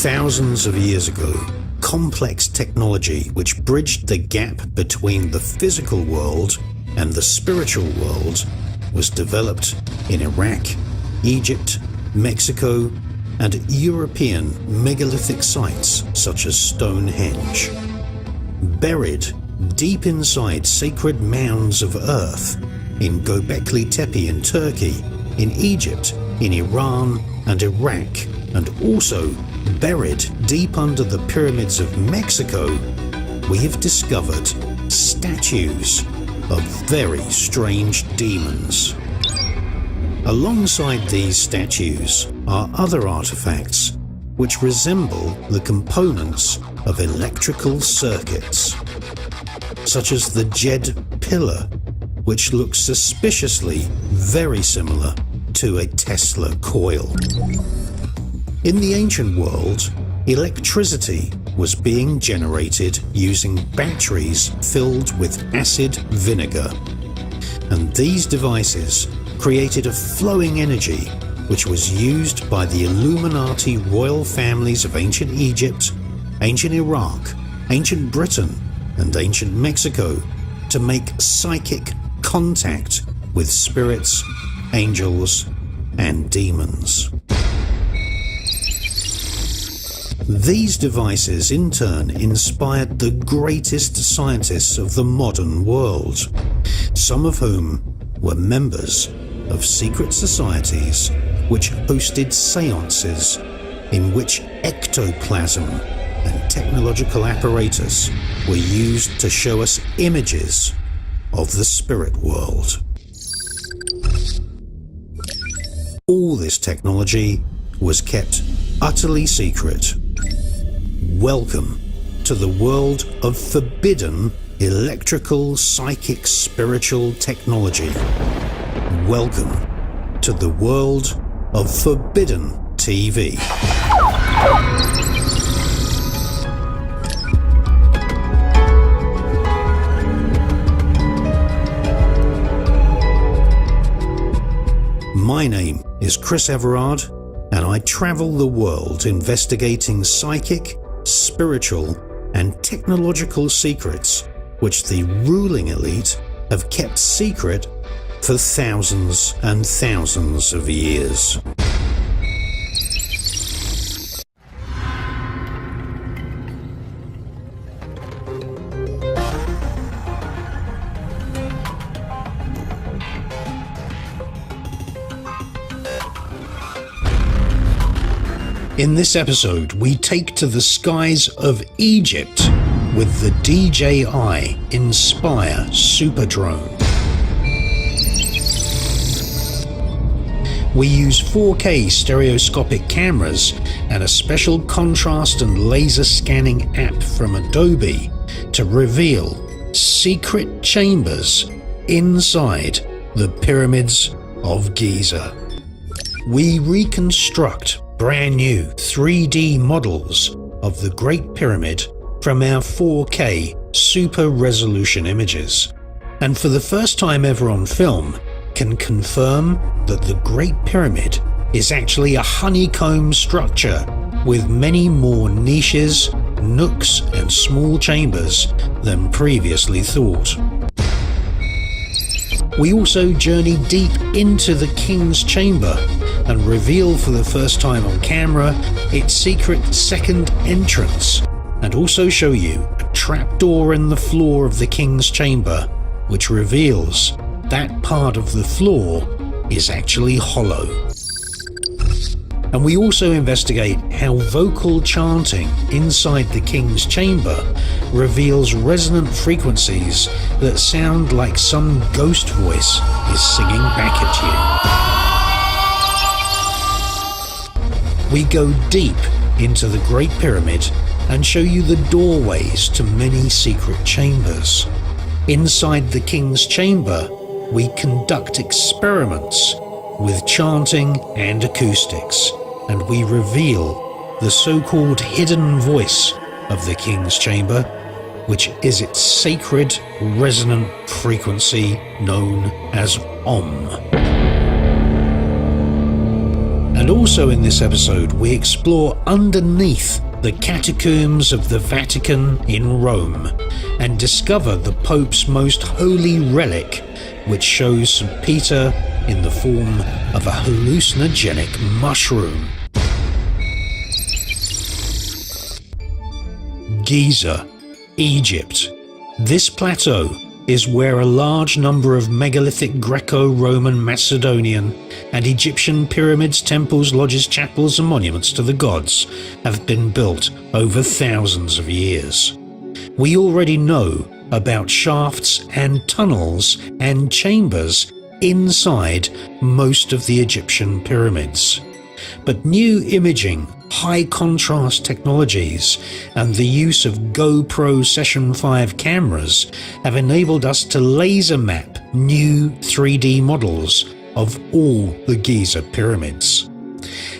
Thousands of years ago, complex technology which bridged the gap between the physical world and the spiritual world was developed in Iraq, Egypt, Mexico, and European megalithic sites such as Stonehenge. Buried deep inside sacred mounds of earth in Göbekli Tepe in Turkey, in Egypt, in Iran and Iraq, and also buried deep under the pyramids of Mexico, we have discovered statues of very strange demons. Alongside these statues are other artifacts which resemble the components of electrical circuits, such as the Jed pillar, which looks suspiciously very similar to a Tesla coil. In the ancient world, electricity was being generated using batteries filled with acid vinegar, and these devices created a flowing energy which was used by the Illuminati royal families of ancient Egypt, ancient Iraq, ancient Britain, and ancient Mexico to make psychic contact with spirits, angels, and demons. These devices in turn inspired the greatest scientists of the modern world, some of whom were members of secret societies which hosted seances in which ectoplasm and technological apparatus were used to show us images of the spirit world. All this technology was kept utterly secret. Welcome to the world of forbidden electrical, psychic, spiritual technology. Welcome to the world of forbidden TV. My name is Chris Everard, and I travel the world investigating psychic, spiritual, and technological secrets which the ruling elite have kept secret for thousands and thousands of years. In this episode, we take to the skies of Egypt with the DJI Inspire Super Drone. We use 4K stereoscopic cameras and a special contrast and laser scanning app from Adobe to reveal secret chambers inside the pyramids of Giza. We reconstruct brand new 3D models of the Great Pyramid from our 4K super resolution images, and for the first time ever on film can confirm that the Great Pyramid is actually a honeycomb structure with many more niches, nooks and small chambers than previously thought. We also journey deep into the King's Chamber and reveal for the first time on camera its secret second entrance, and also show you a trapdoor in the floor of the King's Chamber which reveals that part of the floor is actually hollow. And we also investigate how vocal chanting inside the King's Chamber reveals resonant frequencies that sound like some ghost voice is singing back at you. We go deep into the Great Pyramid and show you the doorways to many secret chambers. Inside the King's Chamber, we conduct experiments with chanting and acoustics, and we reveal the so-called hidden voice of the King's Chamber, which is its sacred resonant frequency known as Om. And also in this episode, we explore underneath the catacombs of the Vatican in Rome and discover the Pope's most holy relic, which shows St. Peter in the form of a hallucinogenic mushroom. Giza, Egypt. This plateau is where a large number of megalithic Greco-Roman, Macedonian and Egyptian pyramids, temples, lodges, chapels and monuments to the gods have been built over thousands of years. We already know about shafts and tunnels and chambers inside most of the Egyptian pyramids. But new imaging, high contrast technologies and the use of GoPro Session 5 cameras have enabled us to laser map new 3D models of all the Giza pyramids.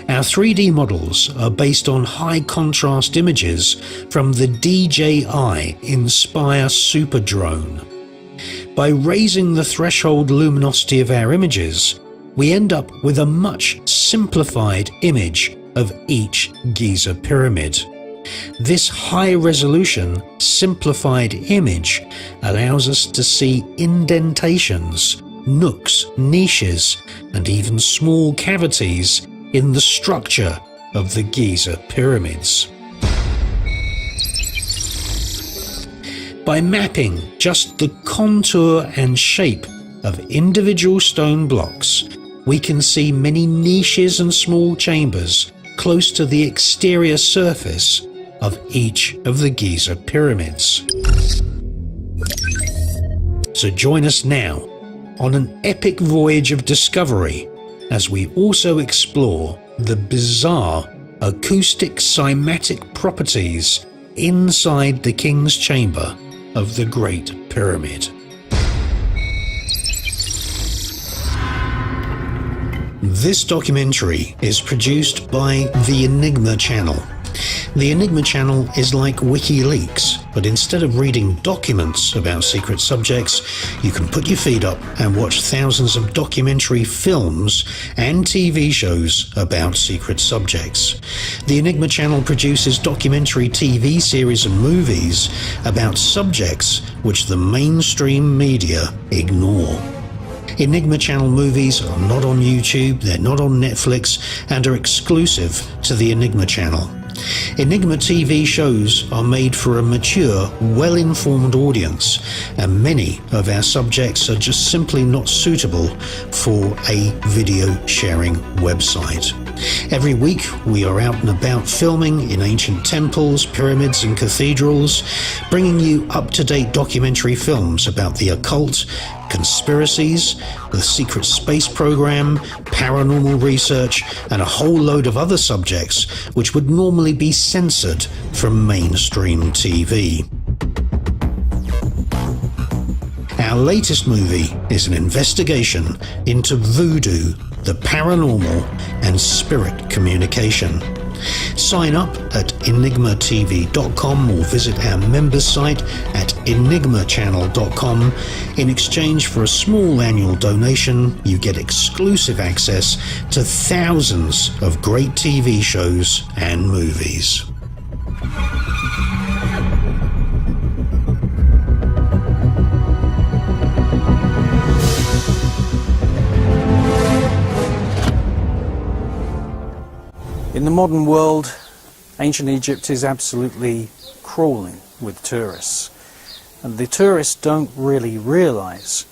Our 3D models are based on high contrast images from the DJI Inspire Super Drone. By raising the threshold luminosity of our images, we end up with a much simplified image of each Giza pyramid. This high-resolution, simplified image allows us to see indentations, nooks, niches, and even small cavities in the structure of the Giza pyramids. By mapping just the contour and shape of individual stone blocks, we can see many niches and small chambers close to the exterior surface of each of the Giza pyramids. So join us now on an epic voyage of discovery as we also explore the bizarre acoustic cymatic properties inside the King's Chamber of the Great Pyramid. This documentary is produced by the Enigma channel. The Enigma channel is like WikiLeaks, but instead of reading documents about secret subjects, you can put your feet up and watch thousands of documentary films and TV shows about secret subjects. The Enigma channel produces documentary TV series and movies about subjects which the mainstream media ignore. Enigma channel movies are not on YouTube, they're not on Netflix, and are exclusive to the Enigma channel. Enigma TV shows are made for a mature, well-informed audience, and many of our subjects are just simply not suitable for a video sharing website. Every week we are out and about filming in ancient temples, pyramids and cathedrals, bringing you up-to-date documentary films about the occult, conspiracies, the secret space program, paranormal research, and a whole load of other subjects which would normally be censored from mainstream TV. Our latest movie is an investigation into voodoo, the paranormal, and spirit communication. Sign up at enigmatv.com or visit our members site at enigmachannel.com. In exchange for a small annual donation, you get exclusive access to thousands of great TV shows and movies. In the modern world, ancient Egypt is absolutely crawling with tourists. And the tourists don't really realize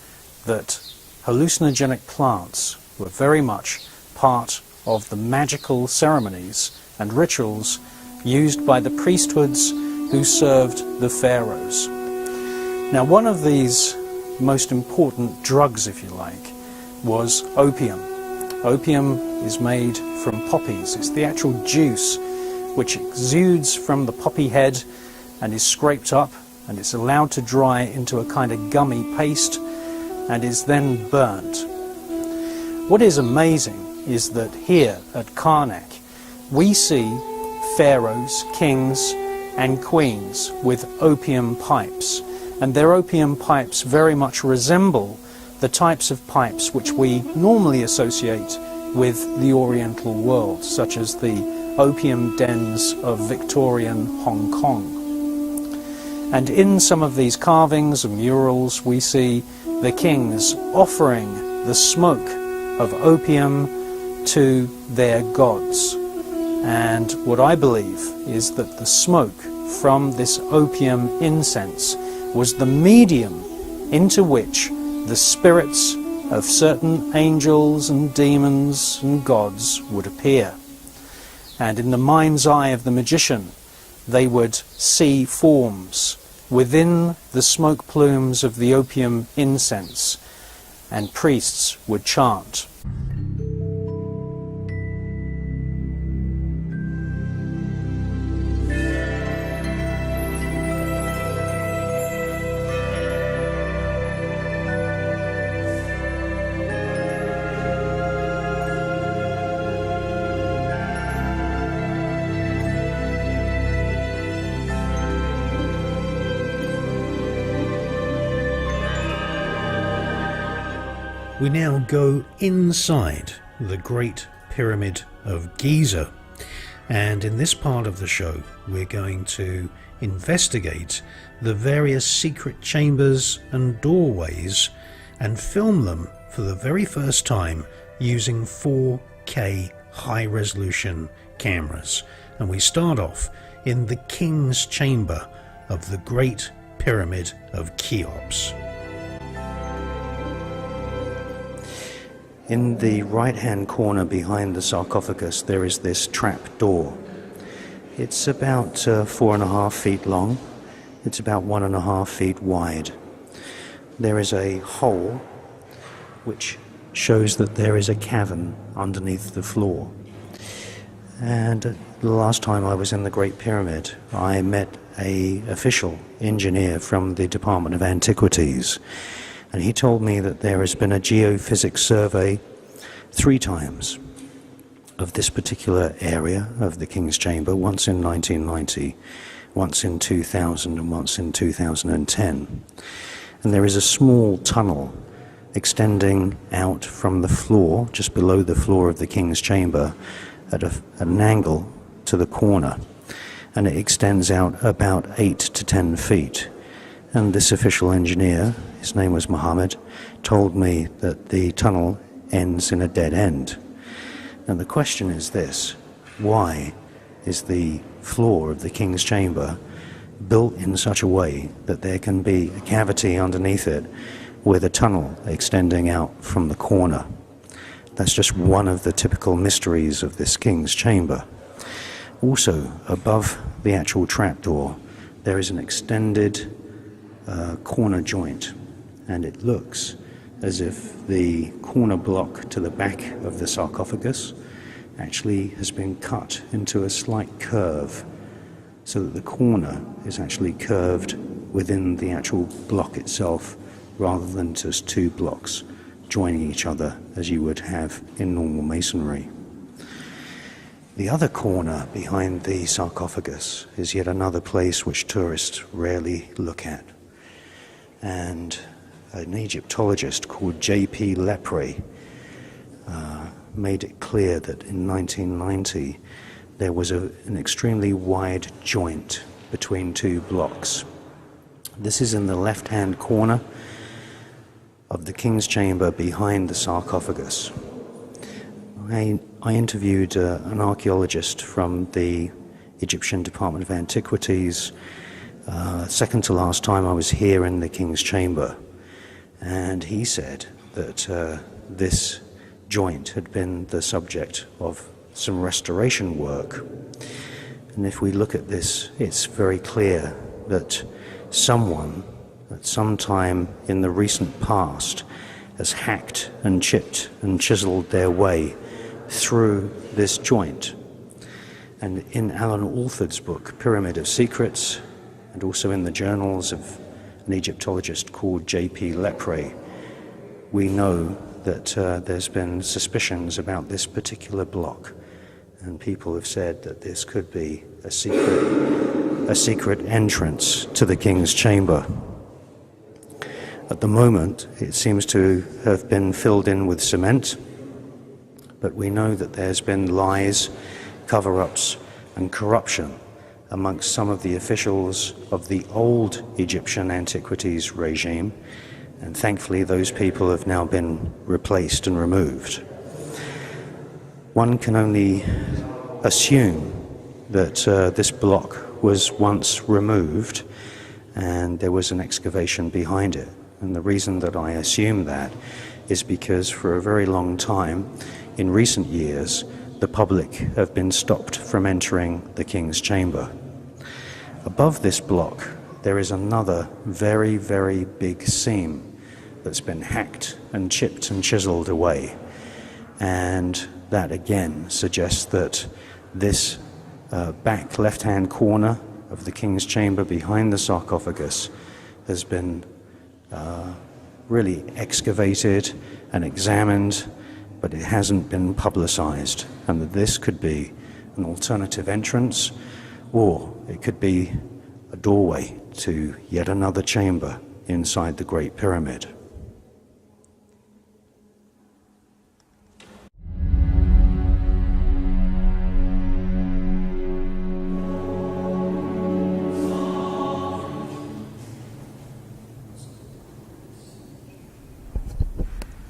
that hallucinogenic plants were very much part of the magical ceremonies and rituals used by the priesthoods who served the pharaohs. Now, one of these most important drugs, if you like, was opium. Opium is made from poppies. It's the actual juice which exudes from the poppy head and is scraped up, and it's allowed to dry into a kind of gummy paste and is then burnt. What is amazing is that here at Karnak we see pharaohs, kings and queens with opium pipes, and their opium pipes very much resemble the types of pipes which we normally associate with the Oriental world, such as the opium dens of Victorian Hong Kong. And in some of these carvings and murals we see the kings offering the smoke of opium to their gods. And what I believe is that the smoke from this opium incense was the medium into which the spirits of certain angels and demons and gods would appear. And in the mind's eye of the magician, they would see forms within the smoke plumes of the opium incense, and priests would chant. We now go inside the Great Pyramid of Giza, and in this part of the show we're going to investigate the various secret chambers and doorways and film them for the very first time using 4K high-resolution cameras. And we start off in the King's Chamber of the Great Pyramid of Cheops. In the right-hand corner behind the sarcophagus there is this trap door. It's about 4.5 feet long. It's about 1.5 feet wide. There is a hole which shows that there is a cavern underneath the floor. And the last time I was in the Great Pyramid, I met an official engineer from the Department of Antiquities. And he told me that there has been a geophysics survey 3 times of this particular area of the King's Chamber, once in 1990, once in 2000, and once in 2010. And there is a small tunnel extending out from the floor, just below the floor of the King's Chamber, at an angle to the corner. And it extends out about 8 to 10 feet. And this official engineer, his name was Mohammed, told me that the tunnel ends in a dead end. And the question is this: why is the floor of the King's Chamber built in such a way that there can be a cavity underneath it with a tunnel extending out from the corner? That's just one of the typical mysteries of this King's Chamber. Also, above the actual trapdoor, there is an extended corner joint, and it looks as if the corner block to the back of the sarcophagus actually has been cut into a slight curve, so that the corner is actually curved within the actual block itself, rather than just 2 blocks joining each other as you would have in normal masonry. The other corner behind the sarcophagus is yet another place which tourists rarely look at. And an Egyptologist called J.P. Lepre made it clear that in 1990 there was an extremely wide joint between 2 blocks. This is in the left-hand corner of the King's Chamber behind the sarcophagus. I interviewed an archaeologist from the Egyptian Department of Antiquities second to last time I was here in the King's Chamber, and he said that this joint had been the subject of some restoration work. And if we look at this, it's very clear that someone at some time in the recent past has hacked and chipped and chiseled their way through this joint. And in Alan Alford's book, Pyramid of Secrets, and also in the journals of an Egyptologist called J.P. Lepre, we know that there's been suspicions about this particular block, and people have said that this could be a secret entrance to the King's Chamber. At the moment, it seems to have been filled in with cement, but we know that there's been lies, cover-ups and corruption amongst some of the officials of the old Egyptian antiquities regime, and thankfully those people have now been replaced and removed. One can only assume that this block was once removed and there was an excavation behind it. And the reason that I assume that is because for a very long time, in recent years, the public have been stopped from entering the King's Chamber. Above this block, there is another very, very big seam that's been hacked and chipped and chiseled away. And that again suggests that this back left-hand corner of the King's Chamber behind the sarcophagus has been really excavated and examined, but it hasn't been publicized, and that this could be an alternative entrance, or it could be a doorway to yet another chamber inside the Great Pyramid.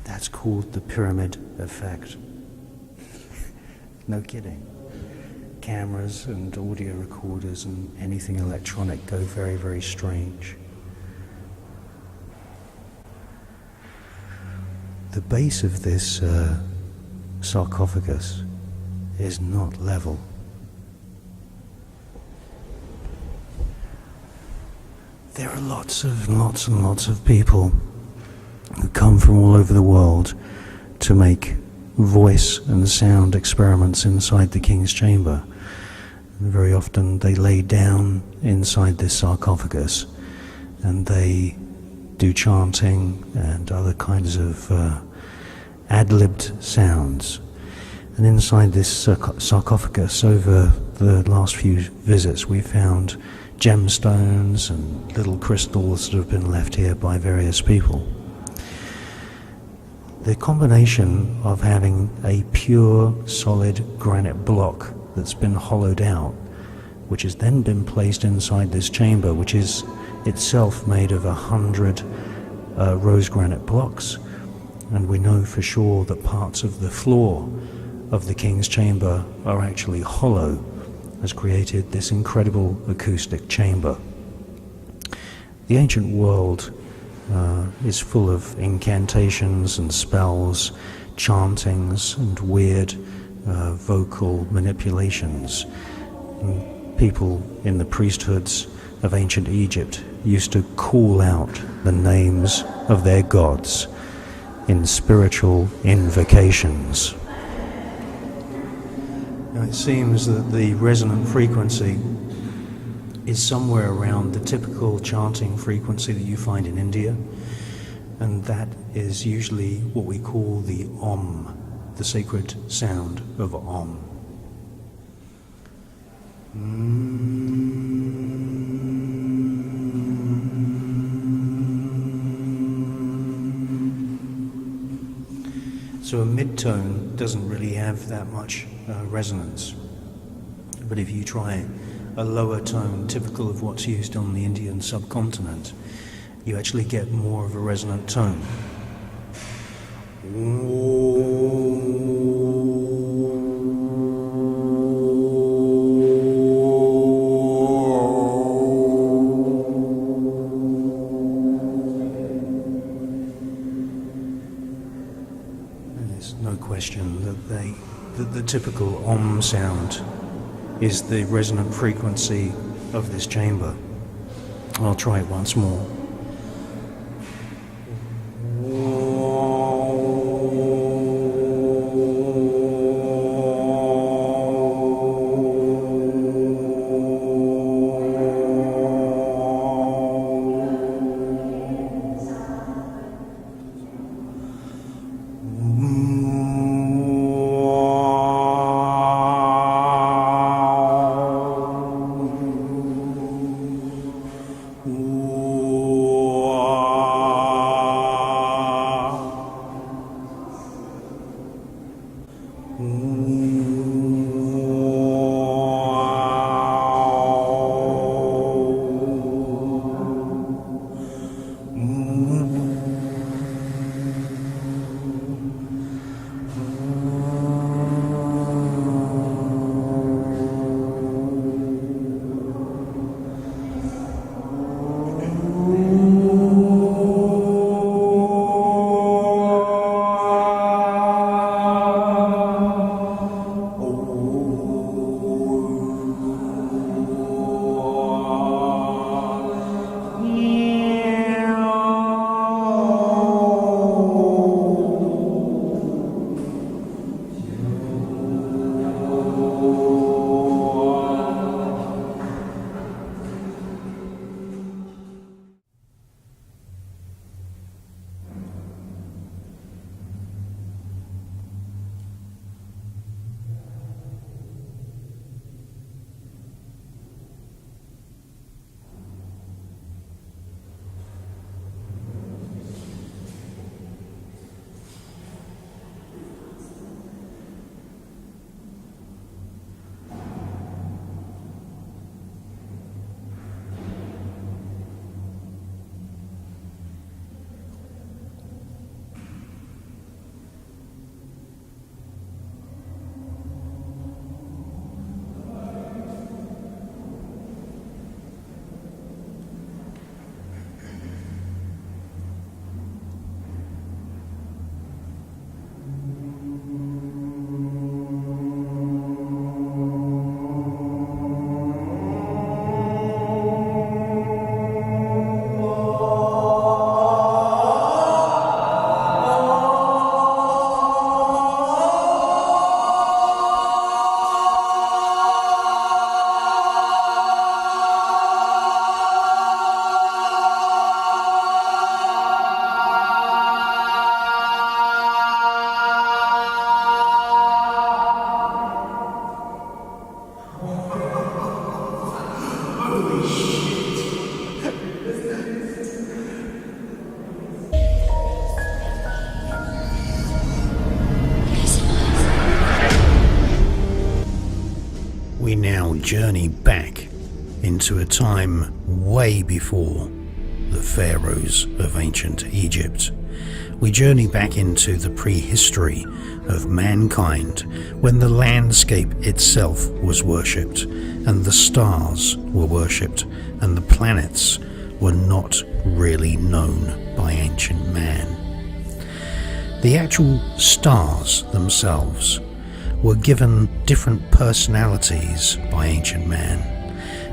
That's called the pyramid effect. No kidding. Cameras and audio recorders and anything electronic go very, very strange. The base of this sarcophagus is not level. There are lots and lots of people who come from all over the world to make voice and sound experiments inside the King's Chamber. And very often they lay down inside this sarcophagus and they do chanting and other kinds of ad-libbed sounds. And inside this sarcophagus, over the last few visits, we found gemstones and little crystals that have been left here by various people. The combination of having a pure, solid granite block that's been hollowed out, which has then been placed inside this chamber, which is itself made of 100 rose granite blocks, and we know for sure that parts of the floor of the King's Chamber are actually hollow, has created this incredible acoustic chamber. The ancient world is full of incantations and spells, chantings and weird vocal manipulations. And people in the priesthoods of ancient Egypt used to call out the names of their gods in spiritual invocations. Now it seems that the resonant frequency is somewhere around the typical chanting frequency that you find in India, and that is usually what we call the Om, the sacred sound of Om. So a mid-tone doesn't really have that much resonance, but if you try a lower tone typical of what's used on the Indian subcontinent, you actually get more of a resonant tone. There's no question that the typical Om sound is the resonant frequency of this chamber. I'll try it once more. Ooh. We now journey back into a time way before the pharaohs of ancient Egypt. We journey back into the prehistory of mankind, when the landscape itself was worshipped, and the stars were worshipped, and the planets were not really known by ancient man. The actual stars themselves were given different personalities by ancient man,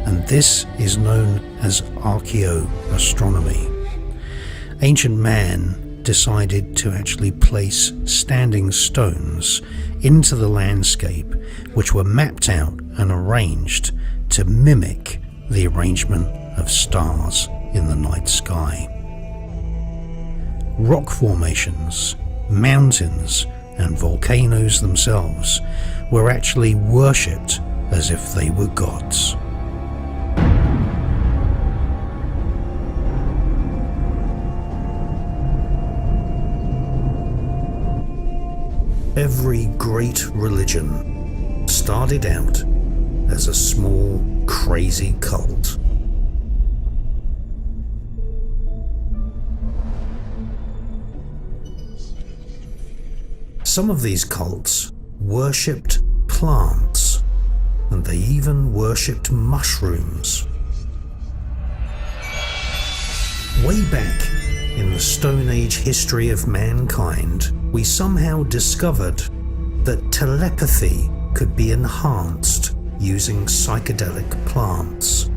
and this is known as archaeoastronomy. Ancient man decided to actually place standing stones into the landscape, which were mapped out and arranged to mimic the arrangement of stars in the night sky. Rock formations, mountains, and volcanoes themselves were actually worshipped as if they were gods. Every great religion started out as a small, crazy cult. Some of these cults worshipped plants, and they even worshipped mushrooms. Way back in the Stone Age history of mankind, we somehow discovered that telepathy could be enhanced using psychedelic plants.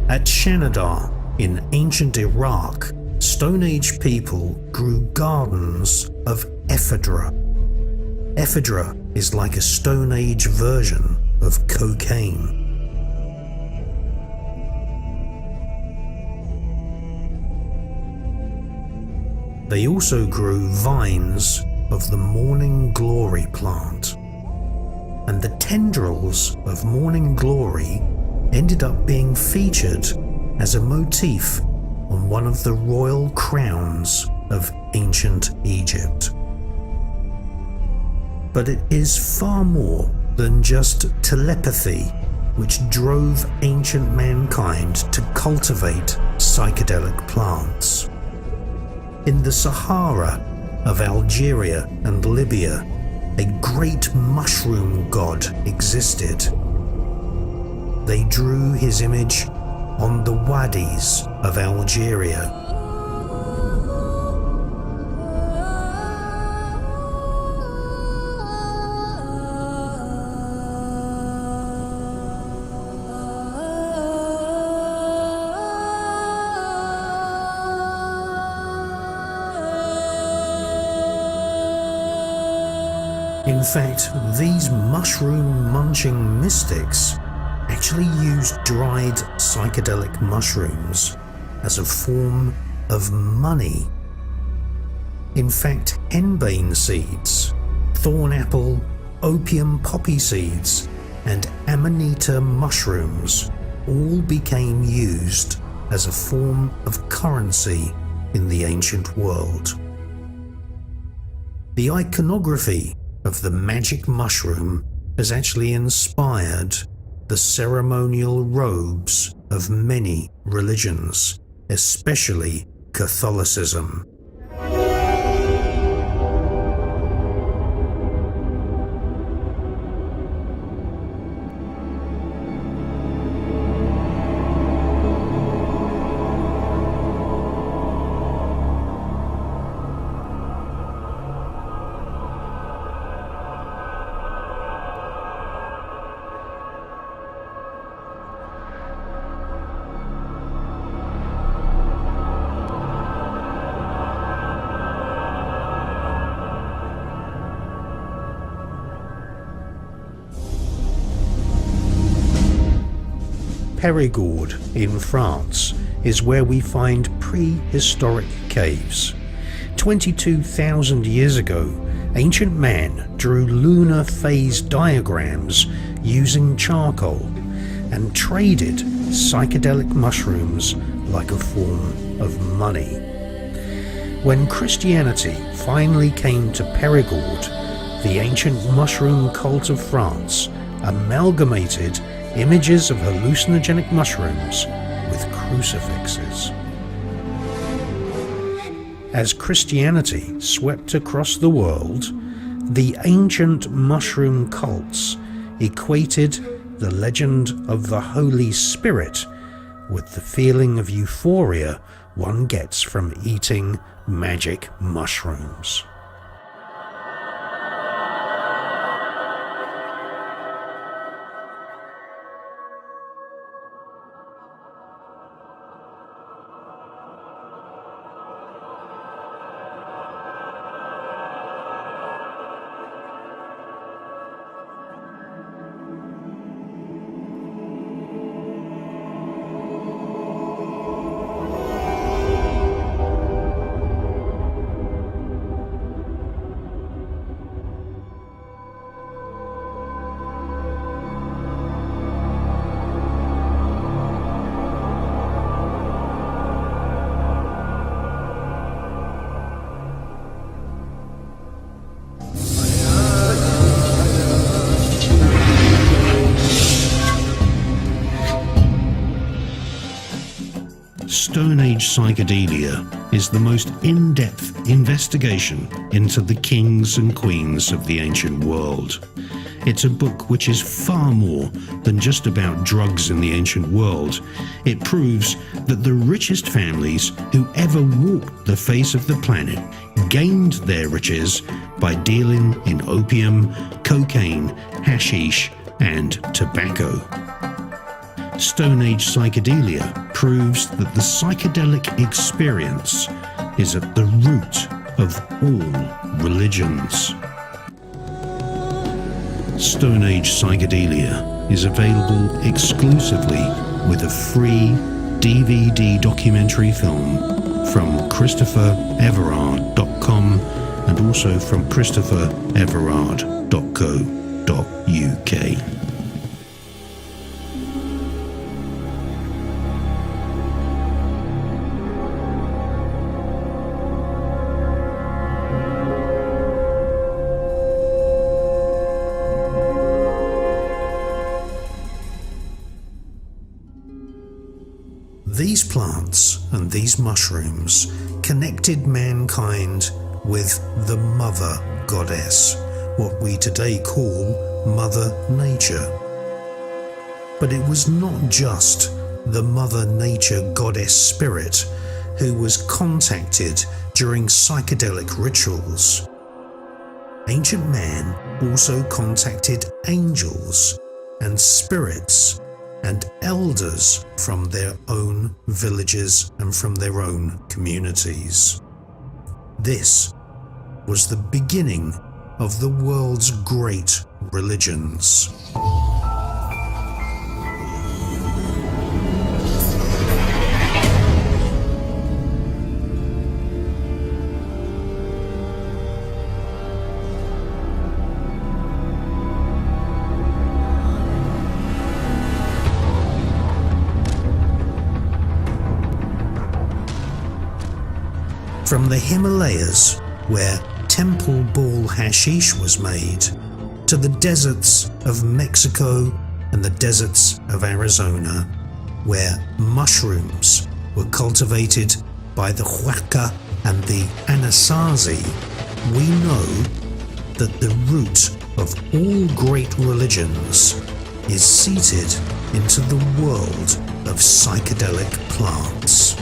At Shanidar in ancient Iraq, Stone Age people grew gardens of ephedra. Ephedra is like a Stone Age version of cocaine. They also grew vines of the morning glory plant, and the tendrils of morning glory ended up being featured as a motif on one of the royal crowns of ancient Egypt. But it is far more than just telepathy which drove ancient mankind to cultivate psychedelic plants. In the Sahara of Algeria and Libya, a great mushroom god existed. They drew his image on the wadis of Algeria. In fact, these mushroom-munching mystics actually used dried psychedelic mushrooms as a form of money. In fact, henbane seeds, thornapple, opium poppy seeds, and amanita mushrooms all became used as a form of currency in the ancient world. The iconography of the magic mushroom has actually inspired the ceremonial robes of many religions, especially Catholicism. Périgord in France is where we find prehistoric caves. 22,000 years ago, ancient man drew lunar phase diagrams using charcoal and traded psychedelic mushrooms like a form of money. When Christianity finally came to Périgord, the ancient mushroom cult of France amalgamated images of hallucinogenic mushrooms with crucifixes. As Christianity swept across the world, the ancient mushroom cults equated the legend of the Holy Spirit with the feeling of euphoria one gets from eating magic mushrooms. Stone Age psychedelia is the most in-depth investigation into the kings and queens of the ancient world. It's a book which is far more than just about drugs in the ancient world. It proves that the richest families who ever walked the face of the planet gained their riches by dealing in opium, cocaine, hashish, and tobacco. Stone Age psychedelia proves that the psychedelic experience is at the root of all religions. Stone Age psychedelia is available exclusively with a free DVD documentary film from ChristopherEverard.com and also from ChristopherEverard.co.uk. These plants and these mushrooms connected mankind with the Mother Goddess, what we today call Mother Nature. But it was not just the Mother Nature Goddess spirit who was contacted during psychedelic rituals. Ancient man also contacted angels and spirits and elders from their own villages and from their own communities. This was the beginning of the world's great religions. From the Himalayas, where temple ball hashish was made, to the deserts of Mexico and the deserts of Arizona, where mushrooms were cultivated by the Huaca and the Anasazi, we know that the root of all great religions is seated into the world of psychedelic plants.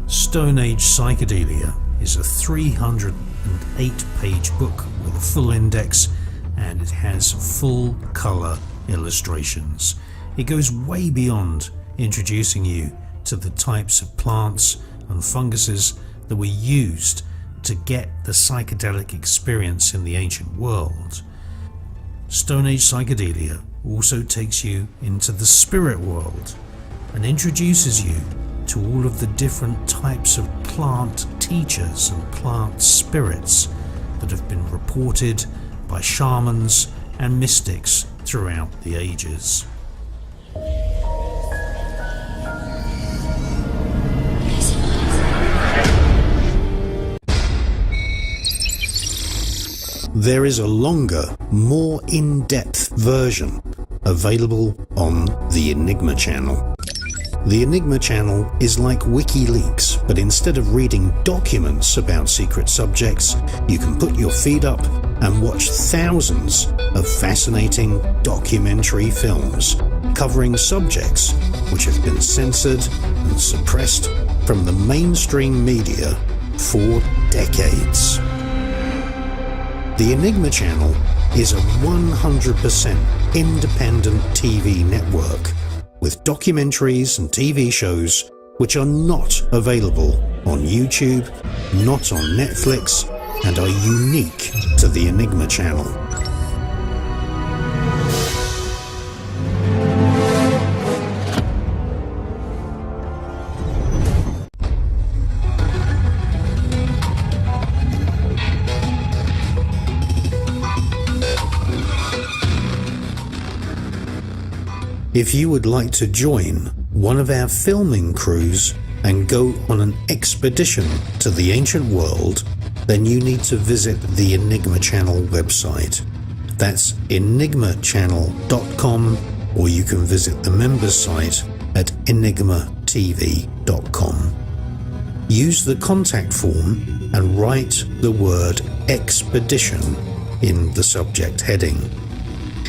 Stone Age Psychedelia is a 308-page book with a full index, and it has full colour illustrations. It goes way beyond introducing you to the types of plants and funguses that were used to get the psychedelic experience in the ancient world, Stone Age psychedelia also takes you into the spirit world and introduces you to all of the different types of plant teachers and plant spirits that have been reported by shamans and mystics throughout the ages. There is a longer, more in-depth version available on the Enigma channel. The Enigma channel is like WikiLeaks, but instead of reading documents about secret subjects, you can put your feet up and watch thousands of fascinating documentary films covering subjects which have been censored and suppressed from the mainstream media for decades. The Enigma channel is a 100% independent TV network with documentaries and TV shows which are not available on YouTube, not on Netflix, and are unique to the Enigma channel. If you would like to join one of our filming crews and go on an expedition to the ancient world, then you need to visit the Enigma Channel website. That's enigmachannel.com, or you can visit the members site at enigmatv.com. Use the contact form and write the word expedition in the subject heading.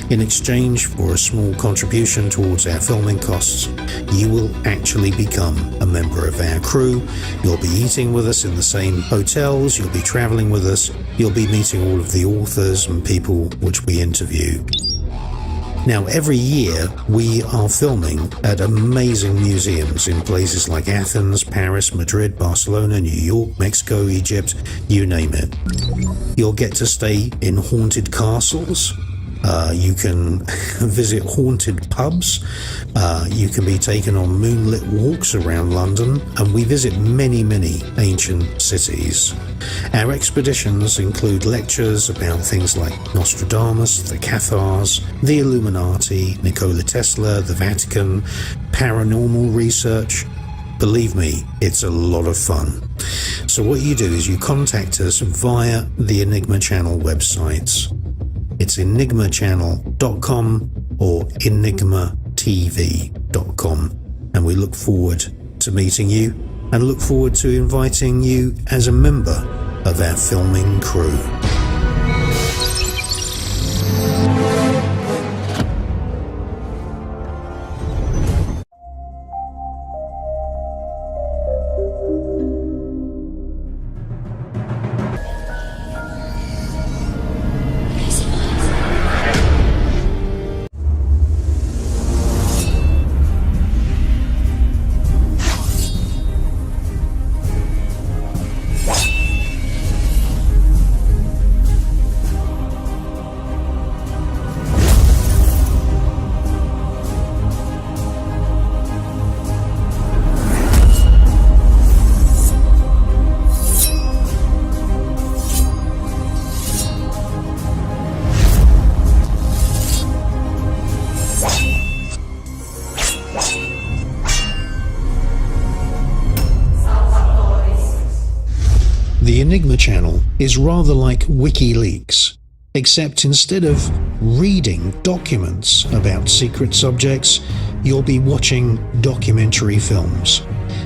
In exchange for a small contribution towards our filming costs, you will actually become a member of our crew. You'll be eating with us in the same hotels, you'll be traveling with us, you'll be meeting all of the authors and people which we interview. Now, every year we are filming at amazing museums in places like Athens, Paris, Madrid, Barcelona, New York, Mexico, Egypt, you name it. You'll get to stay in haunted castles. You can visit haunted pubs, you can be taken on moonlit walks around London, and we visit many ancient cities. Our expeditions include lectures about things like Nostradamus, the Cathars, the Illuminati, Nikola Tesla, the Vatican, paranormal research. Believe me, it's a lot of fun. So what you do is you contact us via the Enigma Channel websites. It's enigmachannel.com or enigmatv.com, and we look forward to meeting you and look forward to inviting you as a member of our filming crew. The Enigma channel is rather like WikiLeaks, except instead of reading documents about secret subjects, you'll be watching documentary films.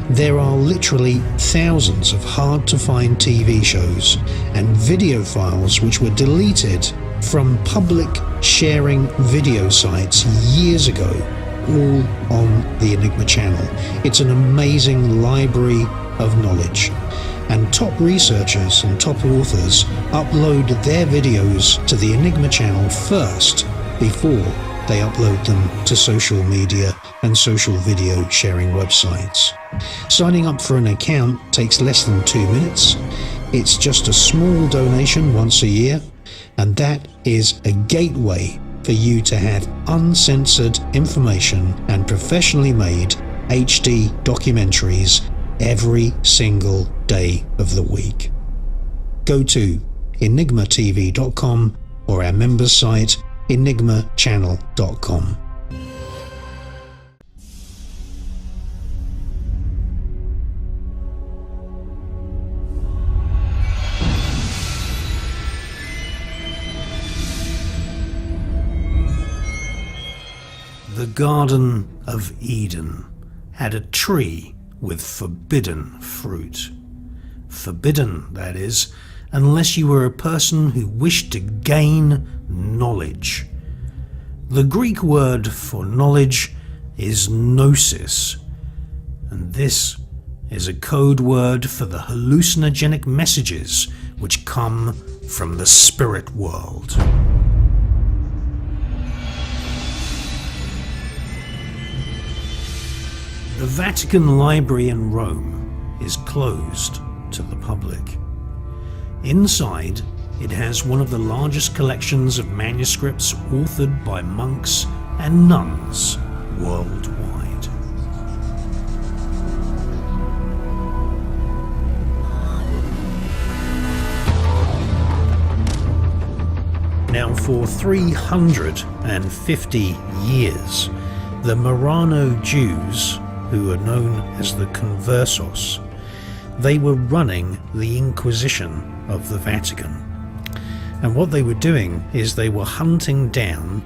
There are literally thousands of hard-to-find TV shows and video files which were deleted from public sharing video sites years ago, all on the Enigma channel. It's an amazing library of knowledge. And top researchers and top authors upload their videos to the Enigma channel first before they upload them to social media and social video sharing websites. Signing up for an account takes less than 2 minutes. It's just a small donation once a year, and that is a gateway for you to have uncensored information and professionally made HD documentaries every single day of the week. Go to enigmatv.com or our members site enigmachannel.com. The Garden of Eden had a tree with forbidden fruit. Forbidden, that is, unless you were a person who wished to gain knowledge. The Greek word for knowledge is gnosis, and this is a code word for the hallucinogenic messages which come from the spirit world. The Vatican Library in Rome is closed to the public. Inside, it has one of the largest collections of manuscripts authored by monks and nuns worldwide. Now, for 350 years, the Marrano Jews, who are known as the Conversos, they were running the Inquisition of the Vatican. And what they were doing is they were hunting down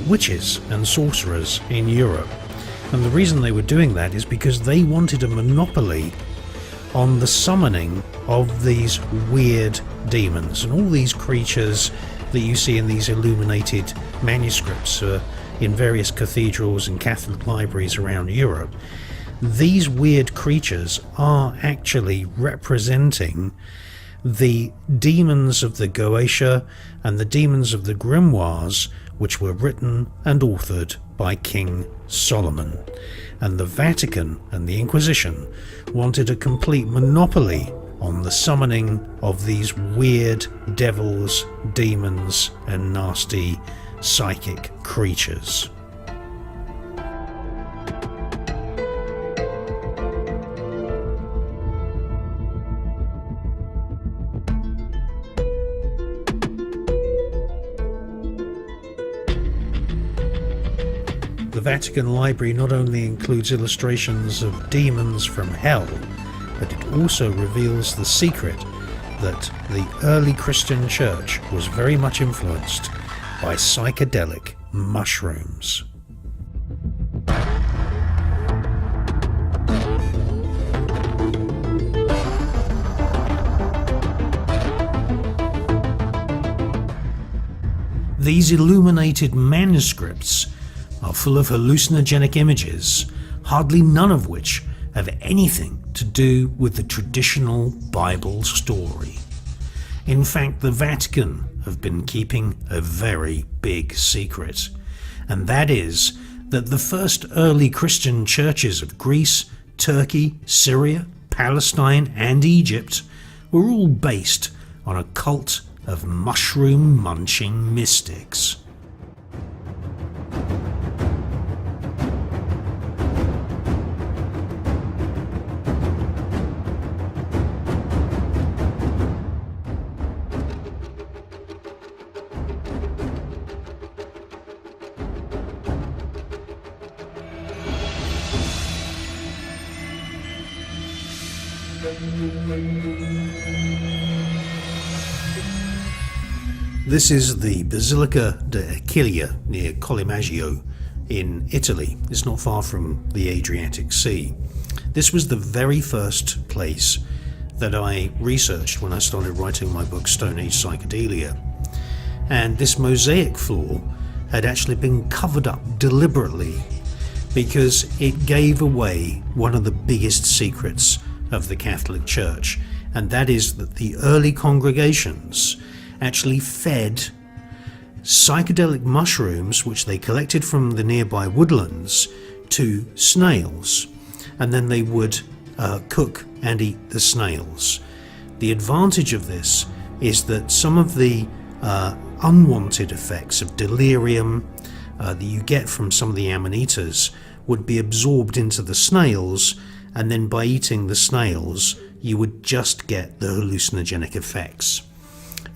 witches and sorcerers in Europe. And the reason they were doing that is because they wanted a monopoly on the summoning of these weird demons and all these creatures that you see in these illuminated manuscripts in various cathedrals and Catholic libraries around Europe. These weird creatures are actually representing the demons of the Goetia and the demons of the grimoires, which were written and authored by King Solomon. And the Vatican and the Inquisition wanted a complete monopoly on the summoning of these weird devils, demons, and nasty psychic creatures. The Vatican Library not only includes illustrations of demons from hell, but it also reveals the secret that the early Christian church was very much influenced by psychedelic mushrooms. These illuminated manuscripts are full of hallucinogenic images, hardly none of which have anything to do with the traditional Bible story. In fact, the Vatican have been keeping a very big secret, and that is that the first early Christian churches of Greece, Turkey, Syria, Palestine, and Egypt were all based on a cult of mushroom-munching mystics. This is the Basilica d'Aquileia near Collimaggio in Italy. It's not far from the Adriatic Sea. This was the very first place that I researched when I started writing my book Stone Age Psychedelia. And this mosaic floor had actually been covered up deliberately because it gave away one of the biggest secrets of the Catholic Church, and that is that the early congregations actually fed psychedelic mushrooms, which they collected from the nearby woodlands, to snails, and then they would cook and eat the snails. The advantage of this is that some of the unwanted effects of delirium that you get from some of the amanitas would be absorbed into the snails, and then by eating the snails you would just get the hallucinogenic effects.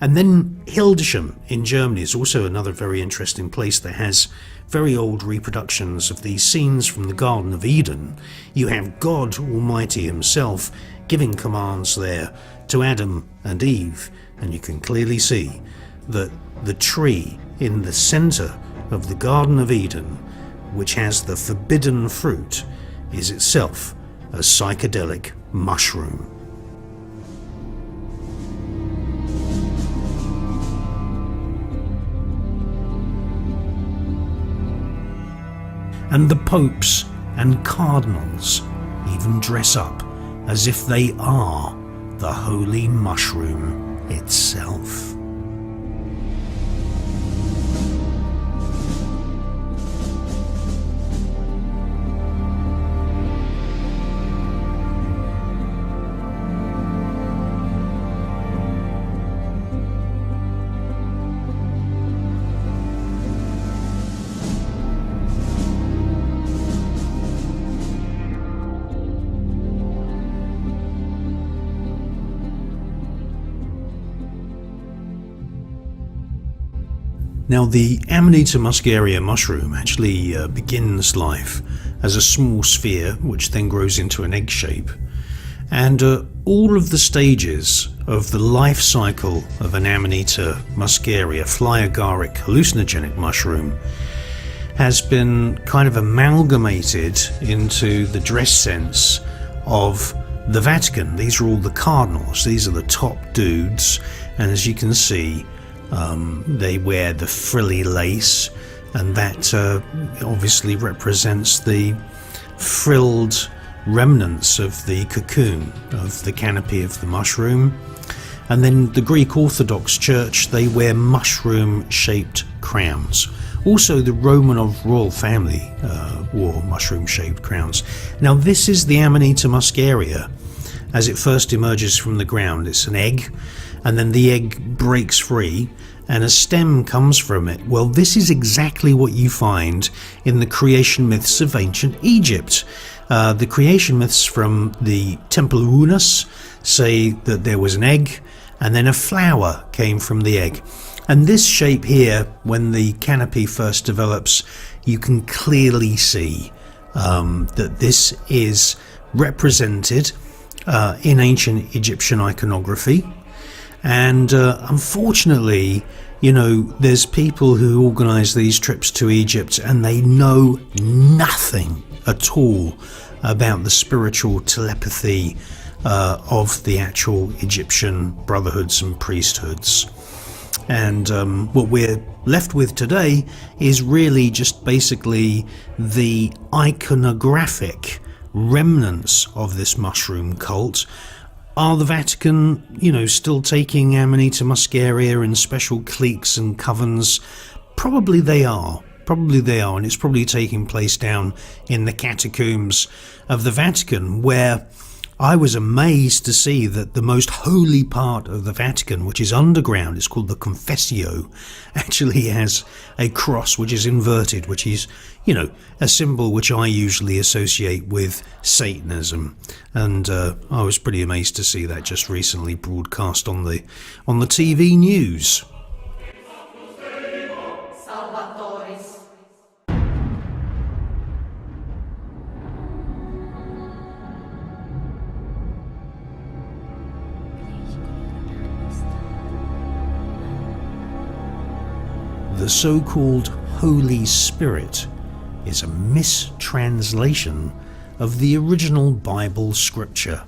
And then Hildesheim in Germany is also another very interesting place that has very old reproductions of these scenes from the Garden of Eden. You have God Almighty himself giving commands there to Adam and Eve, and you can clearly see that the tree in the center of the Garden of Eden, which has the forbidden fruit, is itself a psychedelic mushroom. And the popes and cardinals even dress up as if they are the holy mushroom itself. Now, the Amanita muscaria mushroom actually begins life as a small sphere, which then grows into an egg shape. And all of the stages of the life cycle of an Amanita muscaria, fly agaric hallucinogenic mushroom, has been kind of amalgamated into the dress sense of the Vatican. These are all the cardinals, these are the top dudes, and as you can see, they wear the frilly lace, and that obviously represents the frilled remnants of the cocoon of the canopy of the mushroom. And then the Greek Orthodox Church, they wear mushroom-shaped crowns. Also, the Romanov royal family wore mushroom-shaped crowns. Now, this is the Amanita muscaria as it first emerges from the ground. It's an egg, and then the egg breaks free and a stem comes from it. Well, this is exactly what you find in the creation myths of ancient Egypt. The creation myths from the Temple Unas say that there was an egg and then a flower came from the egg. And this shape here, when the canopy first develops, you can clearly see that this is represented in ancient Egyptian iconography. And unfortunately, you know, there's people who organise these trips to Egypt and they know nothing at all about the spiritual telepathy of the actual Egyptian brotherhoods and priesthoods. And what we're left with today is really just basically the iconographic remnants of this mushroom cult. Are the Vatican, you know, still taking Amanita muscaria in special cliques and covens? Probably they are. And it's probably taking place down in the catacombs of the Vatican, where I was amazed to see that the most holy part of the Vatican, which is underground, it's called the Confessio, actually has a cross which is inverted, which is, you know, a symbol which I usually associate with Satanism. And I was pretty amazed to see that just recently broadcast on the TV news. The so-called Holy Spirit is a mistranslation of the original Bible scripture.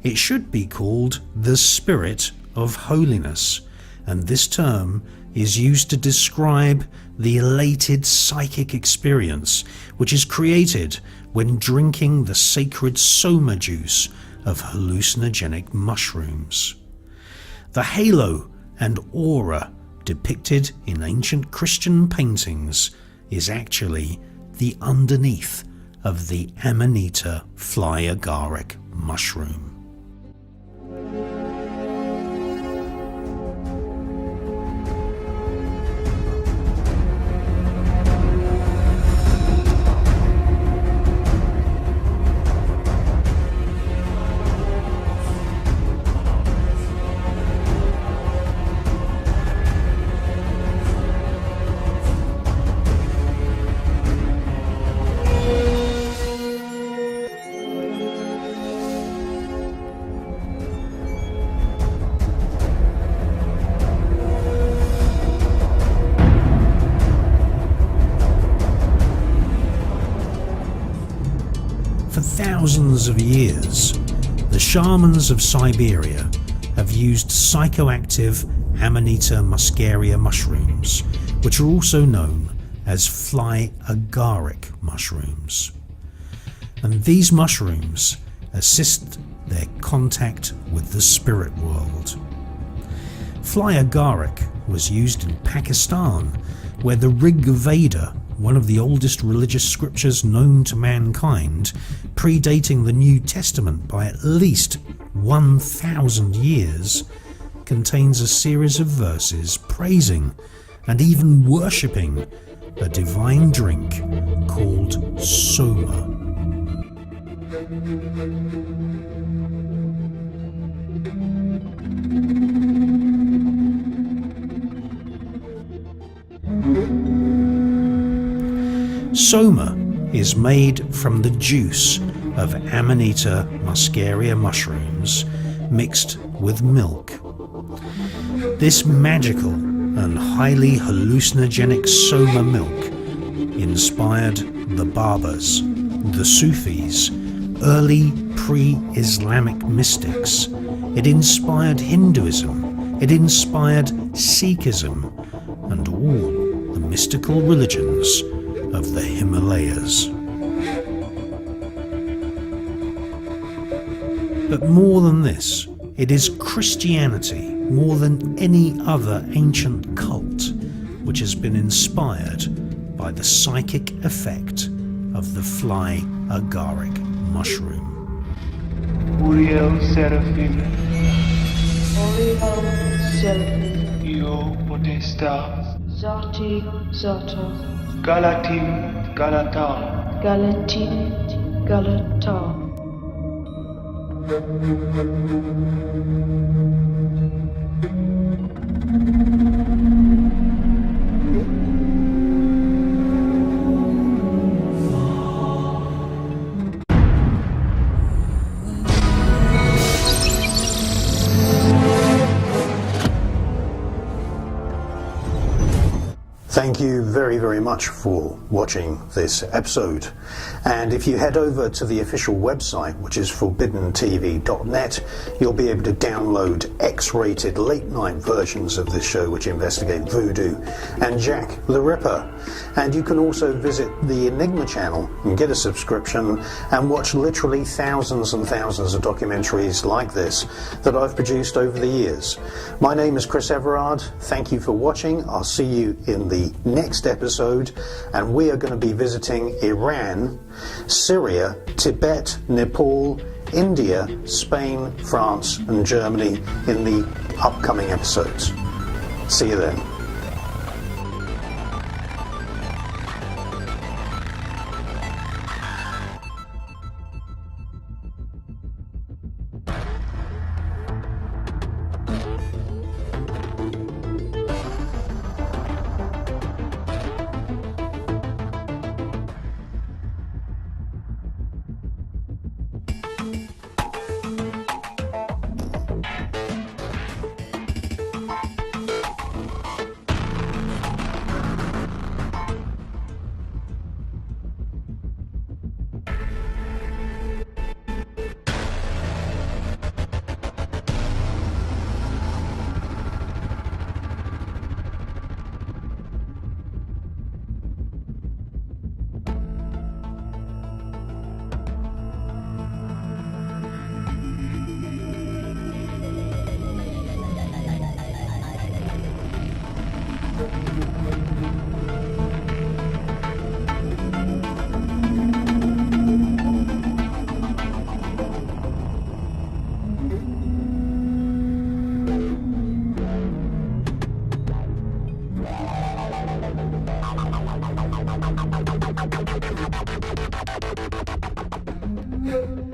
It should be called the Spirit of Holiness, and this term is used to describe the elated psychic experience which is created when drinking the sacred soma juice of hallucinogenic mushrooms. The halo and aura depicted in ancient Christian paintings is actually the underneath of the Amanita fly agaric mushroom. thousands of years, the shamans of Siberia have used psychoactive Amanita muscaria mushrooms, which are also known as fly agaric mushrooms. And these mushrooms assist their contact with the spirit world. Fly agaric was used in Pakistan, where the Rig Veda, one of the oldest religious scriptures known to mankind, predating the New Testament by at least 1,000 years, contains a series of verses praising and even worshipping a divine drink called soma. Soma is made from the juice of Amanita muscaria mushrooms mixed with milk. This magical and highly hallucinogenic soma milk inspired the Babas, the Sufis, early pre-Islamic mystics. It inspired Hinduism, it inspired Sikhism, and all the mystical religions of the Himalayas. But more than this, it is Christianity, more than any other ancient cult, which has been inspired by the psychic effect of the fly agaric mushroom. Uriel Seraphim, Oriel Seraphim, Io Podesta, Zati Zata, Galatim Galata, Galatin Galata. Thank you very much for watching this episode. And if you head over to the official website, which is forbiddentv.net, you'll be able to download X-rated late-night versions of this show which investigate voodoo and Jack the Ripper. And you can also visit the Enigma channel and get a subscription and watch literally thousands and thousands of documentaries like this that I've produced over the years. My name is Chris Everard. Thank you for watching. I'll see you in the next episode, and we are going to be visiting Iran, Syria, Tibet, Nepal, India, Spain, France and Germany in the upcoming episodes. See you then. Thank you.